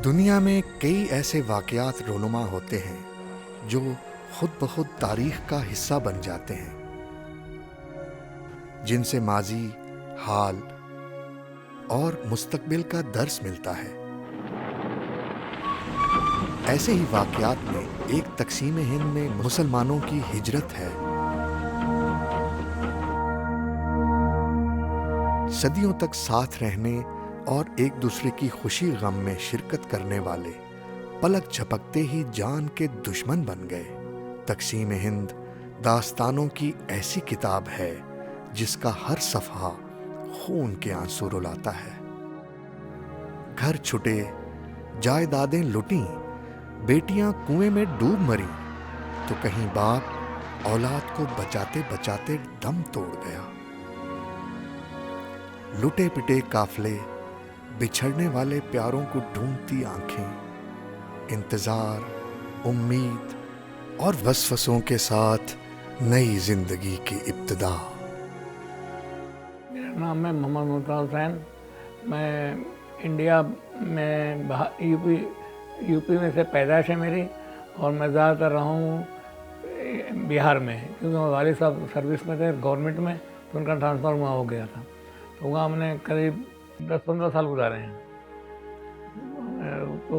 دنیا میں کئی ایسے واقعات رونما ہوتے ہیں جو خود بخود تاریخ کا حصہ بن جاتے ہیں، جن سے ماضی، حال اور مستقبل کا درس ملتا ہے۔ ایسے ہی واقعات میں ایک تقسیم ہند میں مسلمانوں کی ہجرت ہے۔ صدیوں تک ساتھ رہنے اور ایک دوسرے کی خوشی غم میں شرکت کرنے والے پلک جھپکتے ہی جان کے دشمن بن گئے۔ تقسیم ہند داستانوں کی ایسی کتاب ہے جس کا ہر صفحہ خون کے آنسو رلاتا ہے۔ گھر چھٹے، جائیدادیں لٹیں، بیٹیاں کنویں میں ڈوب مریں، تو کہیں باپ اولاد کو بچاتے بچاتے دم توڑ گیا۔ لٹے پٹے قافلے، بچھڑنے والے پیاروں کو ڈھونڈتی آنکھیں، انتظار، امید اور وسوسوں کے ساتھ نئی زندگی کی ابتدا۔ میرا نام ہے محمد ممتاز حسین۔ میں انڈیا میں یو پی میں سے پیدائش ہے میری، اور میں زیادہ تر رہا ہوں بہار میں، کیونکہ میرے والد صاحب سروس میں تھے گورنمنٹ میں، تو ان کا ٹرانسفر وہاں ہو گیا تھا، تو وہاں ہم نے قریب 10-15 سال گزارے ہیں۔ تو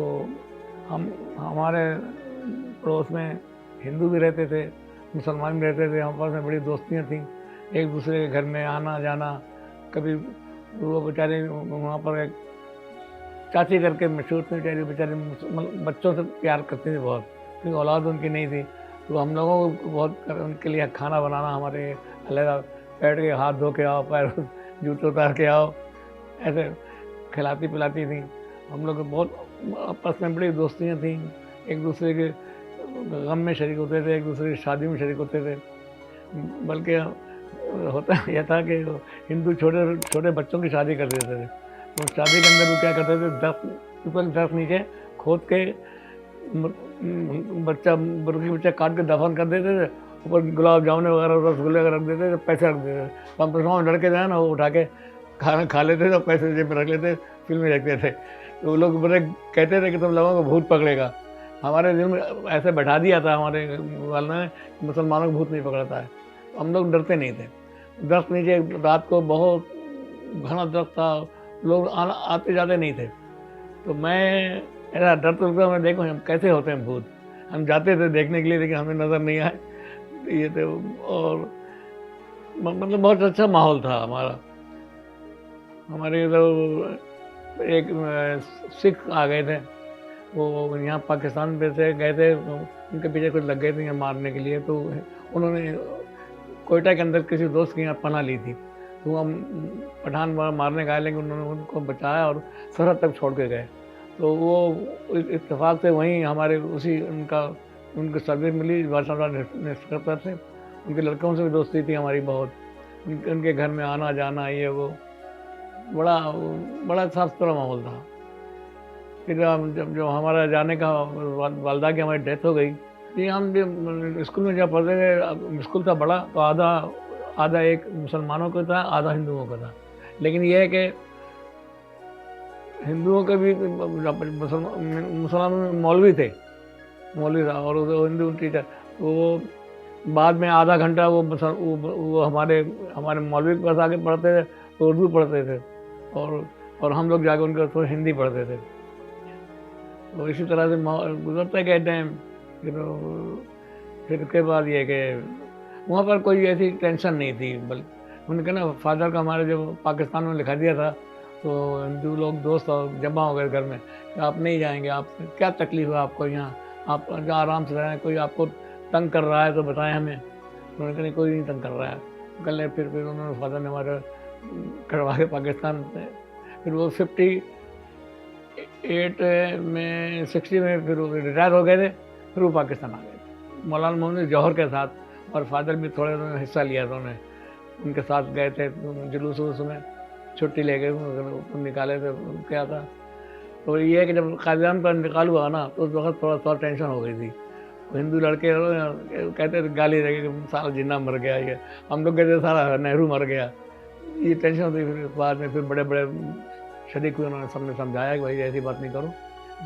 ہمارے پڑوس میں ہندو بھی رہتے تھے، مسلمان بھی رہتے تھے، ہم پاس میں بڑی دوستیاں تھیں، ایک دوسرے کے گھر میں آنا جانا۔ کبھی وہ بیچارے وہاں پر ایک چاچی کر کے مشہور تھے، بیچارے بچوں سے پیار کرتے تھے بہت، کیونکہ اولاد ان کی نہیں تھی، تو ہم لوگوں کو بہت ان کے لیے کھانا بنانا، ہمارے علیحدہ بیٹھ کے ہاتھ دھو کے آؤ، پیر جوتے اتار کے آؤ، ایسے کھلاتی پلاتی تھیں۔ ہم لوگ بہت آپس میں بڑی دوستیاں تھیں، ایک دوسرے کے غم میں شریک ہوتے تھے، ایک دوسرے کی شادی میں شریک ہوتے تھے۔ بلکہ ہوتا یہ تھا کہ ہندو چھوٹے چھوٹے بچوں کی شادی کر دیتے تھے، تو شادی کے اندر وہ کیا کرتے تھے، درخت نیچے کھود کے بچہ کاٹ کے دفن کر دیتے تھے، اوپر گلاب جامن وغیرہ رسگلے وغیرہ رکھ دیتے تھے، پیسے رکھ دیتے تھے، پمپرسوں میں لڑکے جو ہے نا وہ اٹھا کے کھانا کھا لیتے تھے اور پیسے جیب میں رکھ لیتے، فلمیں دیکھتے تھے۔ تو وہ لوگ بڑے کہتے تھے کہ تم لوگوں کو بھوت پکڑے گا۔ ہمارے دل میں ایسے بٹھا دیا تھا ہمارے والدہ نے کہ مسلمانوں کو بھوت نہیں پکڑتا ہے، ہم لوگ ڈرتے نہیں تھے۔ درخت نیچے رات کو بہت گھنا درخت تھا، لوگ آتے جاتے نہیں تھے، تو میں ایسا ڈرتا لگتا میں دیکھوں کیسے ہوتے ہیں بھوت۔ ہم جاتے تھے دیکھنے کے لیے، لیکن ہمیں نظر نہیں آئے یہ تھے، اور مطلب بہت اچھا ماحول تھا ہمارا۔ ہمارے ادھر ایک سکھ آ گئے تھے، وہ یہاں پاکستان پہ سے گئے تھے، ان کے پیچھے کچھ لگ گئے تھے یہاں مارنے کے لیے، تو انہوں نے کوئٹہ کے اندر کسی دوست کے یہاں پناہ لی تھی، تو ہم پٹھان مارنے گئے، لیکن انہوں نے ان کو بچایا اور سرحد تک چھوڑ کے گئے۔ تو وہ اتفاق سے وہیں ہمارے ان کو سروس ملی بادشاہ انسپکٹر سے، ان کے لڑکوں سے بھی دوستی تھی ہماری بہت، ان کے گھر میں آنا جانا، یہ وہ بڑا صاف ستھرا ماحول تھا۔ پھر جب جو ہمارا جانے کا والدہ کی ہماری ڈیتھ ہو گئی، یہ ہم اسکول میں جب پڑھتے تھے، اسکول تھا بڑا، تو آدھا ایک مسلمانوں کا تھا، آدھا ہندوؤں کا تھا، لیکن یہ ہے کہ ہندوؤں کے بھی مسلمانوں میں مولوی تھا اور ہندو ٹیچر، تو وہ بعد میں آدھا گھنٹہ وہ ہمارے مولوی کے پاس آگے پڑھتے تھے، تو اردو پڑھتے تھے، اور ہم لوگ جا کے ان کے تھوڑا ہندی پڑھتے تھے، تو اسی طرح سے گزرتا گیا ٹائم۔ پھر اس کے بعد یہ کہ وہاں پر کوئی ایسی ٹینشن نہیں تھی، بلکہ ان کے نا فادر کا ہمارے جو پاکستان میں لکھا دیا تھا، تو ہندو لوگ دوست جمع ہو گئے گھر میں کہ آپ نہیں جائیں گے، آپ کیا تکلیف ہے آپ کو یہاں، آپ آرام سے رہیں، کوئی آپ کو تنگ کر رہا ہے تو بتائیں ہمیں۔ انہوں نے کہا نہیں، کوئی نہیں تنگ کر رہا ہے۔ کل پھر انہوں نے فادر نے ہمارے کروا کے پاکستان سے، پھر وہ 58 میں 60 میں پھر وہ ریٹائر ہو گئے تھے، پھر وہ پاکستان آ گئے تھے مولانا محمد جوہر کے ساتھ، اور فادر بھی تھوڑے انہوں نے حصہ لیا تھا، انہوں نے ان کے ساتھ گئے تھے جلوس میں، چھٹی لے گئے نکالے تھے، کیا تھا۔ تو یہ ہے کہ جب قائدین کا انتقال ہوا نا، تو اس وقت تھوڑا ٹینشن ہو گئی تھی۔ ہندو لڑکے کہتے تھے، گالی دے کہ سارا جنہ مر گیا، یہ ہم لوگ کہتے سارا نہرو مر گیا، یہ ٹینشن ہوتی۔ پھر بعد میں پھر بڑے شریک ہوئے، انہوں نے سب نے سمجھایا کہ بھائی ایسی بات نہیں کرو،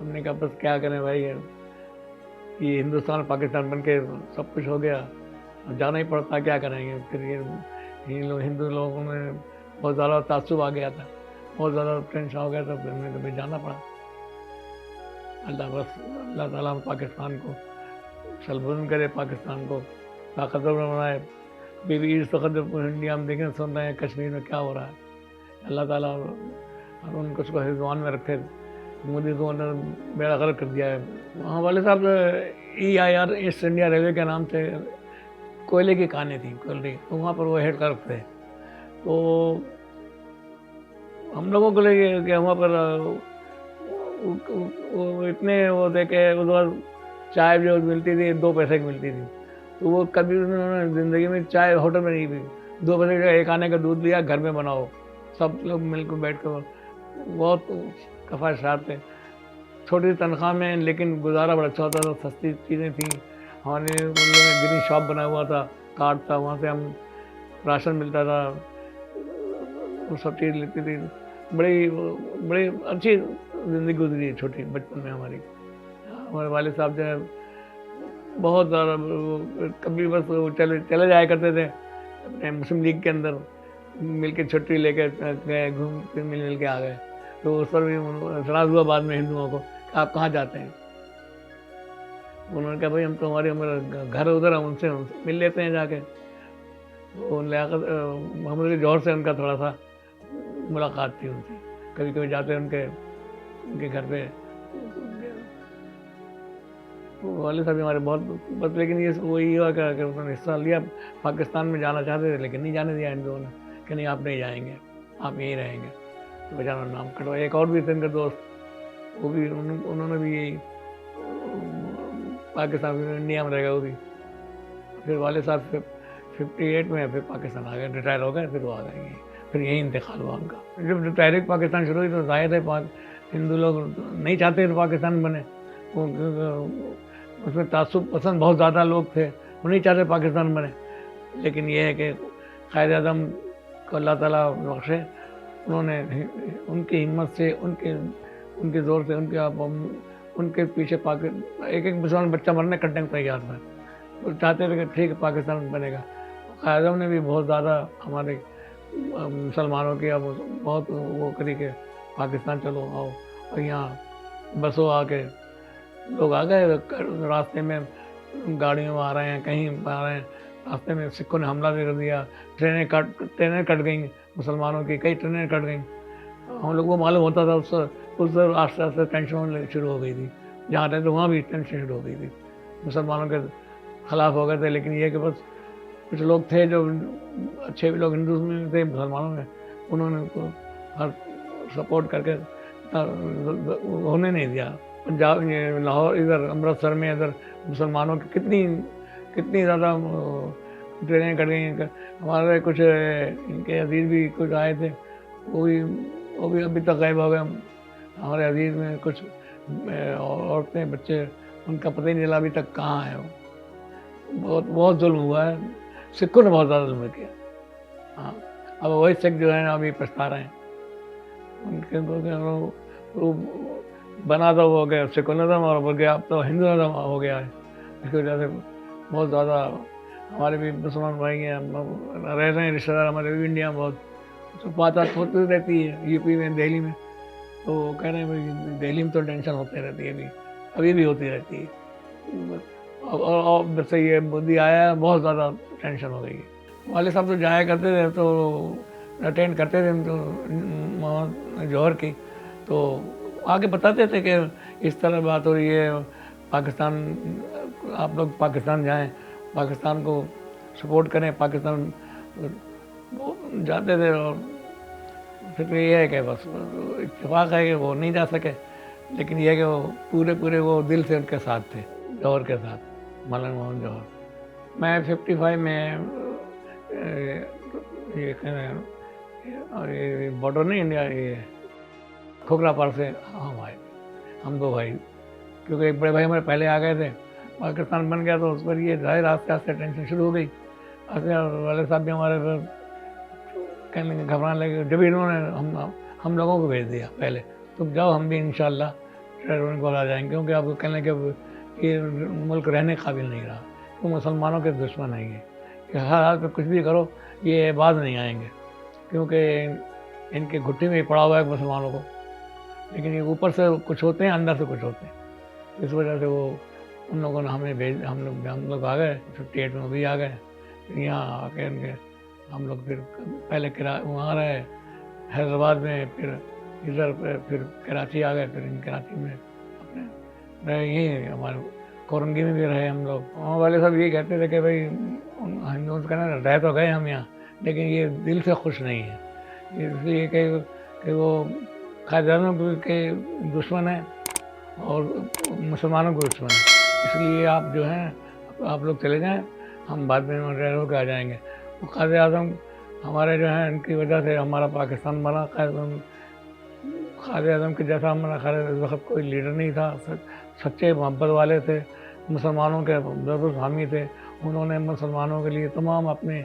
ہم نے کہا بس کیا کریں بھائی، یہ ہندوستان اور پاکستان بن کے سب کچھ ہو گیا، اب جانا ہی پڑتا، کیا کریں گے. پھر یہ لوگ ہندو لوگوں میں بہت زیادہ تعصب آ گیا تھا، بہت زیادہ ٹینشن ہو گیا تھا، پھر ہمیں کبھی جانا پڑا. اللہ تعالیٰ پاکستان کو سربلند کرے، پاکستان کو طاقتور بنائے. ابھی بھی اس وقت انڈیا میں دیکھیں سن رہے ہیں کشمیر میں کیا ہو رہا ہے. اللہ تعالیٰ ان کو اس کو حفظان میں رکھے. مودی کو انہوں نے بیڑا غرق کر دیا ہے. وہاں والے صاحب EIR ایسٹ انڈیا ریلوے کے نام سے کوئلے کی کانیں تھیں، کوئلے، تو وہاں پر وہ ہیڈ کلرک تھے. تو ہم لوگوں کو لگے کہ وہاں پر اتنے وہ تھے کہ اس وقت چائے جو ملتی تھی 2 پیسے کی ملتی تھی، تو وہ کبھی انہوں نے زندگی میں چائے ہوٹل میں نہیں پی. 2 پیسے کا 1 آنے کا دودھ لیا، گھر میں بناؤ، سب لوگ مل کر بیٹھ کر. بہت کفایت تھے، چھوٹی تنخواہ میں لیکن گزارا بڑا اچھا ہوتا تھا. سستی چیزیں تھیں. ہمارے ان لوگوں نے گرین شاپ بنا ہوا تھا، کارڈ تھا، وہاں سے ہم راشن ملتا تھا، وہ سب چیز لیتی تھی. بڑی اچھی زندگی گزری ہے چھوٹی بچپن میں ہماری. ہمارے والد صاحب جو ہے بہت زیادہ کبھی بس چلے جایا کرتے تھے اپنے مسلم لیگ کے اندر، مل کے چھٹی لے کے گئے، گھوم پھر مل کے آ گئے. تو اس پر بھی اعتراض ہوا بعد میں ہندوؤں کو کہ آپ کہاں جاتے ہیں. انہوں نے کہا بھائی ہم تو ہمارے گھر ادھر ہیں، ان سے مل لیتے ہیں جا کے. وہ لیاقت محمد علی جوہر سے ان کا تھوڑا سا ملاقات تھی ان سے، کبھی کبھی جاتے ان کے گھر پہ. والد صاحب ہمارے بہت بس، لیکن یہ وہی ہوا کہ انہوں نے حصہ لیا. پاکستان میں جانا چاہتے تھے لیکن نہیں جانے دیا ہندوؤں نے کہ نہیں آپ نہیں جائیں گے، آپ یہیں رہیں گے. تو بیچارہ نام کٹوا. ایک اور بھی تھے ان کے دوست، وہ بھی انہوں نے بھی یہی پاکستان میں انڈیا میں رہ گئے وہ بھی. پھر والد صاحب 58 میں پھر پاکستان آ گئے، ریٹائر ہو گئے، پھر وہ آ گئے یہیں. پھر یہی انتقال ہوا ان کا. جب تحریک پاکستان شروع ہوئی تو ظاہر ہے ہندو لوگ نہیں چاہتے کہ پاکستان بنے. اس میں تعصب پسند بہت زیادہ لوگ تھے، وہ نہیں چاہتے پاکستان بنے. لیکن یہ ہے کہ قائد اعظم کو اللہ تعالیٰ بخشے، انہوں نے ان کی ہمت سے، ان کے زور سے، ان کے پیچھے ایک مسلمان بچہ مرنے کٹنے کو تیار تھا. وہ چاہتے تھے کہ ٹھیک ہے پاکستان بنے گا. قائد اعظم نے بھی بہت زیادہ ہمارے مسلمانوں کی بہت وہ کری کہ پاکستان چلو آؤ. اور یہاں بسوں آ کے لوگ آ گئے، راستے میں گاڑیوں میں آ رہے ہیں، کہیں آ رہے ہیں، راستے میں سکھوں نے حملہ بھی کر دیا. ٹرینیں کٹ گئیں مسلمانوں کی، کئی ٹرینیں کٹ گئیں. ہم لوگ کو معلوم ہوتا تھا اس سے آہستہ آہستہ ٹینشن ہونے شروع ہو گئی تھی. جہاں رہتے وہاں بھی ٹینشن شروع ہو گئی تھی، مسلمانوں کے خلاف ہو گئے تھے. لیکن یہ کہ بس کچھ لوگ تھے جو اچھے بھی لوگ ہندوز میں تھے، مسلمانوں میں، انہوں نے ان کو ہر سپورٹ کر کے ہونے نہیں دیا. پنجاب، لاہور، ادھر امرتسر میں ادھر مسلمانوں کی کتنی زیادہ ٹرینیں کٹ گئیں. ہمارے کچھ ان کے عزیز بھی کچھ آئے تھے، وہ بھی ابھی تک غائب ہو گئے. ہمارے عزیز میں کچھ عورتیں، بچے، ان کا پتہ ہی نہیں چلا ابھی تک کہاں ہے. وہ بہت ظلم ہوا ہے، سکھوں نے بہت زیادہ ظلم کیا. ہاں، اب وہی سکھ جو ہے ابھی پچھتا رہے ہیں. ان کے بنا تو ہو گیا سیکولرزم اور بول گیا، اب تو ہندوازم ہو گیا ہے. اس کی وجہ سے بہت زیادہ ہمارے بھی مسلمان بھائی ہیں، رہ رہے ہیں رشتہ دار ہمارے بھی انڈیا میں. بہت تو بات ہوتی رہتی ہے UP میں، دہلی میں. تو وہ کہہ رہے ہیں بھائی دہلی میں تو ٹینشن ہوتی رہتی ہے، ابھی بھی ہوتی رہتی ہے. اور جب سے یہ مودی آیا ہے بہت زیادہ ٹینشن ہو گئی ہے. والد صاحب تو جایا کرتے تھے، تو اٹینڈ کرتے تھے تو محمد جوہر کی، تو آگے بتاتے تھے کہ اس طرح بات ہو رہی ہے، پاکستان، آپ لوگ پاکستان جائیں، پاکستان کو سپورٹ کریں. پاکستان جاتے تھے. اور پھر یہ ہے کہ بس اتفاق ہے کہ وہ نہیں جا سکے، لیکن یہ ہے کہ وہ پورے وہ دل سے ان کے ساتھ تھے، جوہر کے ساتھ، مولانا محمد جوہر. میں 55 میں یہ کہہ رہے ہیں، اور یہ بارڈر نہیں انڈیا، یہ کھوکھرا پار سے ہم آئے، ہم 2 بھائی، کیونکہ ایک بڑے بھائی ہمارے پہلے آ گئے تھے. پاکستان بن گیا تو اس پر یہ ظاہر آہستہ آہستہ ٹینشن شروع ہو گئی. والد صاحب بھی ہمارے پھر کہنے گھبرانے لگے. جب انہوں نے ہم لوگوں کو بھیج دیا پہلے، تو جاؤ ہم بھی انشاءاللہ ٹریولنگ کو آ جائیں گے، کیونکہ آپ کو کہنے کہ یہ ملک رہنے قابل نہیں رہا، تو مسلمانوں کے دشمن ہیں یہ، کہ ہر حال پہ کچھ بھی کرو یہ باز نہیں آئیں گے، کیونکہ ان کے گھٹی میں ہی پڑا ہوا ہے مسلمانوں کو، لیکن یہ اوپر سے کچھ ہوتے ہیں، اندر سے کچھ ہوتے ہیں، اس وجہ سے وہ ان لوگوں نے ہمیں ہم لوگ آ گئے 58 میں بھی آ گئے، یہاں آ کے ہم لوگ پھر پہلے وہاں رہے حیدرآباد میں، پھر ادھر پھر کراچی آ گئے، پھر کراچی میں اپنے رہے، یہیں ہمارے کورنگی میں بھی رہے ہم لوگ۔ وہاں والے سب یہ کہتے تھے کہ بھائی ہندوؤں سے کہنا رہ تو گئے ہم یہاں، لیکن یہ دل سے خوش نہیں ہے، اس لیے کہ وہ قائد اعظم کے دشمن ہیں اور مسلمانوں کے دشمن ہیں، اس لیے آپ جو ہیں آپ لوگ چلے جائیں، ہم بعد میں رہ ہو کے آ جائیں گے۔ وہ قائد اعظم ہمارے جو ہیں ان کی وجہ سے ہمارا پاکستان بنا، قائد اعظم کے جیسا ہمارا خیر اس وقت کوئی لیڈر نہیں تھا، سچے محبت والے تھے، مسلمانوں کے زبردست حامی تھے، انہوں نے مسلمانوں کے لیے تمام اپنے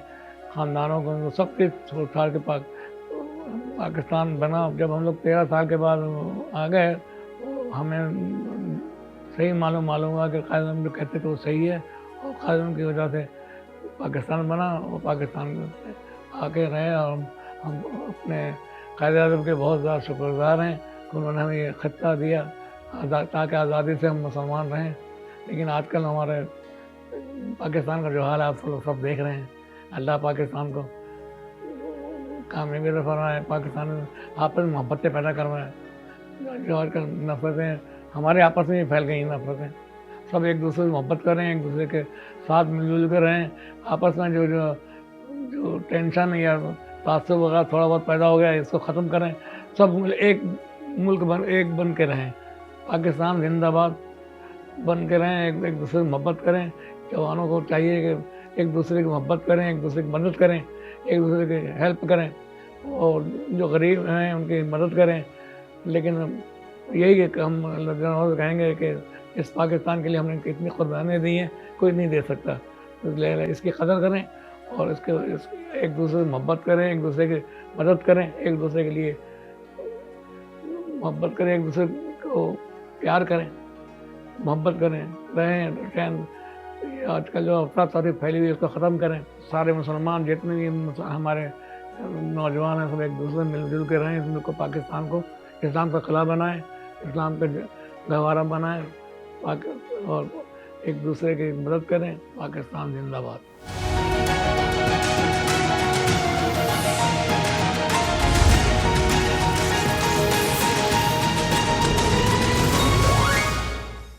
خاندانوں کو سب کے چھوڑ کے پاکستان بنا۔ جب ہم لوگ 13 سال کے بعد آ گئے ہمیں صحیح معلوم ہوا کہ قائد اعظم جو کہتے تھے وہ صحیح ہے، اور قائد اعظم کی وجہ سے پاکستان بنا، اور پاکستان آ کے رہے، اور ہم اپنے قائد اعظم کے بہت زیادہ شکر گزار ہیں کہ انہوں نے ہمیں یہ خطہ دیا تاکہ آزادی سے ہم مسلمان رہیں۔ لیکن آج کل ہمارے پاکستان کا جو حال ہے آپ لوگ سب دیکھ رہے ہیں، اللہ پاکستان کو کامیابی عطا فرمائے، پاکستان میں آپس میں محبتیں پیدا کروائے۔ جو آج کل نفرتیں ہمارے آپس میں ہی پھیل گئی ہیں، نفرتیں، سب ایک دوسرے سے محبت کریں، ایک دوسرے کے ساتھ مل جل کر رہیں، آپس میں جو ٹینشن یا تعصب وغیرہ تھوڑا بہت پیدا ہو گیا ہے اس کو ختم کریں، سب ایک ملک ایک بن کے رہیں، پاکستان زندہ باد بن کے رہیں، ایک دوسرے سے محبت کریں۔ جوانوں کو چاہیے کہ ایک دوسرے کی محبت کریں، ایک دوسرے کی مدد کریں، ایک دوسرے کی ہیلپ کریں، اور جو غریب ہیں ان کی مدد کریں۔ لیکن یہی کہ ہم کہیں گے کہ اس پاکستان کے لیے ہم نے کتنی قربانیاں دی ہیں کوئی نہیں دے سکتا، اس کی قدر کریں اور ایک دوسرے سے محبت کریں، ایک دوسرے کی مدد کریں، ایک دوسرے کے لیے محبت کریں، ایک دوسرے کو پیار کریں، محبت کریں، رہیں۔ آج کل جو افراد تفریح پھیلی ہوئی ہے اس کو ختم کریں، سارے مسلمان جتنے بھی ہمارے نوجوان ہیں سب ایک دوسرے مل جل کے رہیں، اس ملک کو پاکستان کو اسلام کا قلعہ بنائیں، اسلام کا گہوارہ بنائیں، اور ایک دوسرے کی مدد کریں۔ پاکستان زندہ باد۔